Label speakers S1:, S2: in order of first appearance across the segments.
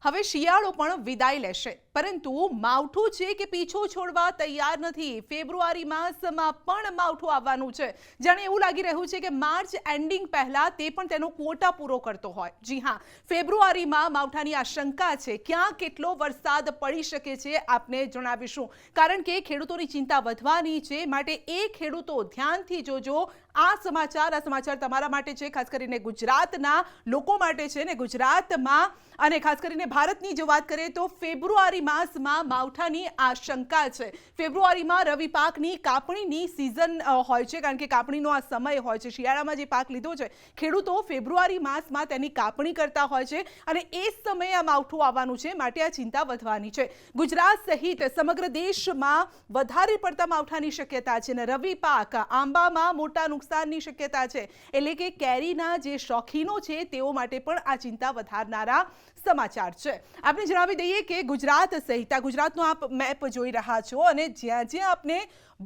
S1: હવે શિયાળો પણ વિદાય લેશે, પરંતુ માવઠું છે કે પીછો છોડવા તૈયાર નથી। ફેબ્રુઆરી માસમાં પણ માવઠું આવવાનું છે। જાણે એવું લાગી રહ્યું છે કે માર્ચ એન્ડિંગ પહેલા તે પણ તેનો ક્વોટા પૂરો કરતો હોય। જી હા, ફેબ્રુઆરીમાં માવઠાની આશંકા છે। ક્યાં કેટલો વરસાદ પડી શકે છે આપને જણાવીશું, કારણ કે ખેડૂતોની ચિંતા વધવાની છે। માટે એ ખેડૂતો ધ્યાનથી જોજો। આ સમાચાર તમારા માટે છે, ખાસ કરીને ગુજરાતના લોકો માટે છે ને। ગુજરાતમાં અને ખાસ કરીને ભારતની જો વાત કરીએ તો ફેબ્રુઆરી માસમાં માવઠાની આશંકા છે। ફેબ્રુઆરીમાં રવિ પાકની કાપણીની સિઝન હોય છે, કારણ કે કાપણીનો આ સમય હોય છે। શિયાળામાં જે પાક લીધો છે ખેડૂતો ફેબ્રુઆરી માસમાં તેની કાપણી કરતા હોય છે, અને એ સમયે આ માવઠું આવવાનું છે, માટે આ ચિંતા વધવાની છે। ગુજરાત સહિત સમગ્ર દેશમાં વધારે પડતા માવઠાની શક્યતા છે, અને રવિ પાક આંબામાં મોટા નુકસાનની શક્યતા છે। એટલે કે કેરીના જે શોખીનો છે તેઓ માટે પણ આ ચિંતા વધારનારા સમાચાર છે। આપણે જણાવી દઈએ કે ગુજરાત સહિત ગુજરાતનો આપ મેપ જોઈ રહ્યા છો, અને જ્યાં જ્યાં આપને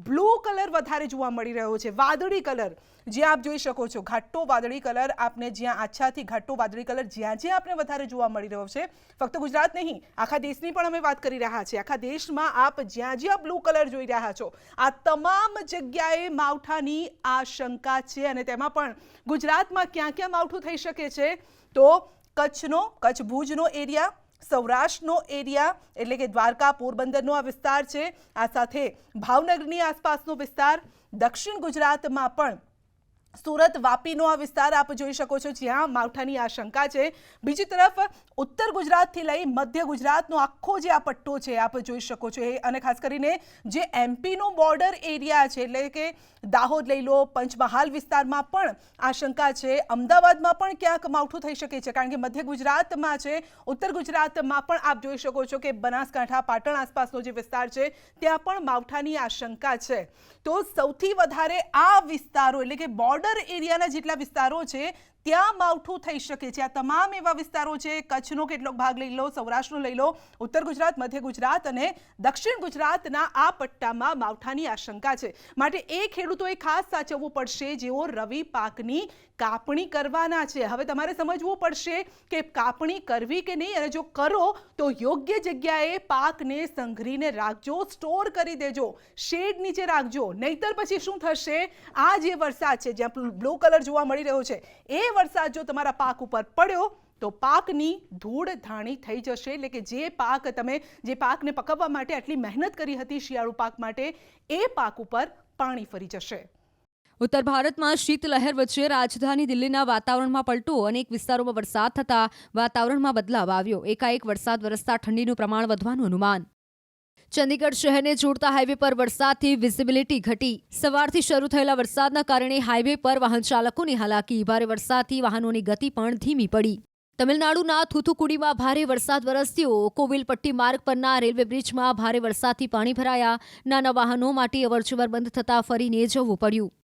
S1: બ્લુ કલર વધારે જોવા મળી રહ્યો છે, વાદળી કલર જ્યાં આપ જોઈ શકો છો, ઘાટો વાદળી કલર આપને જ્યાં આછાથી ઘાટો વાદળી કલર જ્યાં આપને વધારે જોવા મળી રહ્યો છે। ફક્ત ગુજરાત નહીં, આખા દેશની પણ અમે વાત કરી રહ્યા છીએ। આખા દેશમાં આપ જ્યાં બ્લુ કલર જોઈ રહ્યા છો, આ તમામ જગ્યાએ માવઠાની આશંકા છે, અને તેમાં પણ ગુજરાતમાં ક્યાં ક્યાં માવઠું થઈ શકે છે તો કચ્છ ભુજનો એરિયા, સૌરાષ્ટ્રનો એરિયા એટલે કે દ્વારકા પોરબંદરનો આ વિસ્તાર છે, આ સાથે ભાવનગરની આસપાસનો વિસ્તાર, દક્ષિણ ગુજરાતમાં પણ સુરત વાપીનો આ વિસ્તાર આપ જોઈ શકો છો જ્યાં માવઠાની આશંકા છે। બીજી તરફ ઉત્તર ગુજરાતથી લઈ મધ્ય ગુજરાતનો આખો જે આ પટ્ટો છે આપ જોઈ શકો છો, અને ખાસ કરીને જે એમપીનો બોર્ડર એરિયા છે એટલે કે દાહોદ લઈ લો, પંચમહાલ વિસ્તારમાં પણ આશંકા છે। અમદાવાદમાં પણ ક્યાંક માવઠું થઈ શકે છે, કારણ કે મધ્ય ગુજરાતમાં છે। ઉત્તર ગુજરાતમાં પણ આપ જોઈ શકો છો કે બનાસકાંઠા પાટણ આસપાસનો જે વિસ્તાર છે ત્યાં પણ માવઠાની આશંકા છે। તો સૌથી વધારે આ વિસ્તારો એટલે કે બોર્ડર એરિયાના જેટલા વિસ્તારો છે ત્યાં માવઠું થઈ શકે છે। આ તમામ એવા વિસ્તારો છે, કચ્છનો કેટલોક ભાગ લઈ લો, સૌરાષ્ટ્રનો લઈ લો, ઉત્તર ગુજરાત, મધ્ય ગુજરાત અને દક્ષિણ ગુજરાતના આ પટ્ટામાં માવઠાની આશંકા છે। માટે એ ખેડૂતોએ ખાસ સાચવવું પડશે જેઓ રવિ પાકની કાપણી કરવાના છે। હવે તમારે સમજવું પડશે કે કાપણી કરવી કે નહીં, અને જો કરો તો યોગ્ય જગ્યાએ પાકને સંઘરીને રાખજો, સ્ટોર કરી દેજો, શેડ નીચે રાખજો। નહીતર પછી શું થશે, આ જે વરસાદ છે જ્યાં બ્લુ કલર જોવા મળી રહ્યો છે, એ વરસાદ જો તમારા પાક ઉપર પડ્યો તો પાકની ધૂળ ધાણી થઈ જશે। એટલે કે જે પાકને પકવવા માટે આટલી મહેનત કરી હતી શિયાળુ પાક માટે, એ પાક ઉપર પાણી ફરી જશે।
S2: ઉત્તર ભારતમાં શીતલહેર વચ્ચે રાજધાની દિલ્હીના વાતાવરણમાં પલટો, અનેક વિસ્તારોમાં વરસાદ થતા વાતાવરણમાં બદલાવ આવ્યો। એકાએક વરસાદ વરસતા ઠંડીનું પ્રમાણ વધવાનું અનુમાન। ચંદીગઢ શહેરને જોડતા હાઈવે પર વરસાદથી વિઝિબિલિટી ઘટી। સવારથી શરૂ થયેલા વરસાદના કારણે હાઈવે પર વાહન ચાલકોની હાલાકી। ભારે વરસાદથી વાહનોની ગતિ પણ ધીમી પડી। તમિલનાડુના થૂથુકુડીમાં ભારે વરસાદ વરસ્યો। કોવિલપટ્ટી માર્ગ પરના રેલવે બ્રિજમાં ભારે વરસાદથી પાણી ભરાયા। નાના વાહનો માટે અવરજવર બંધ થતા ફરીને જવું પડ્યું।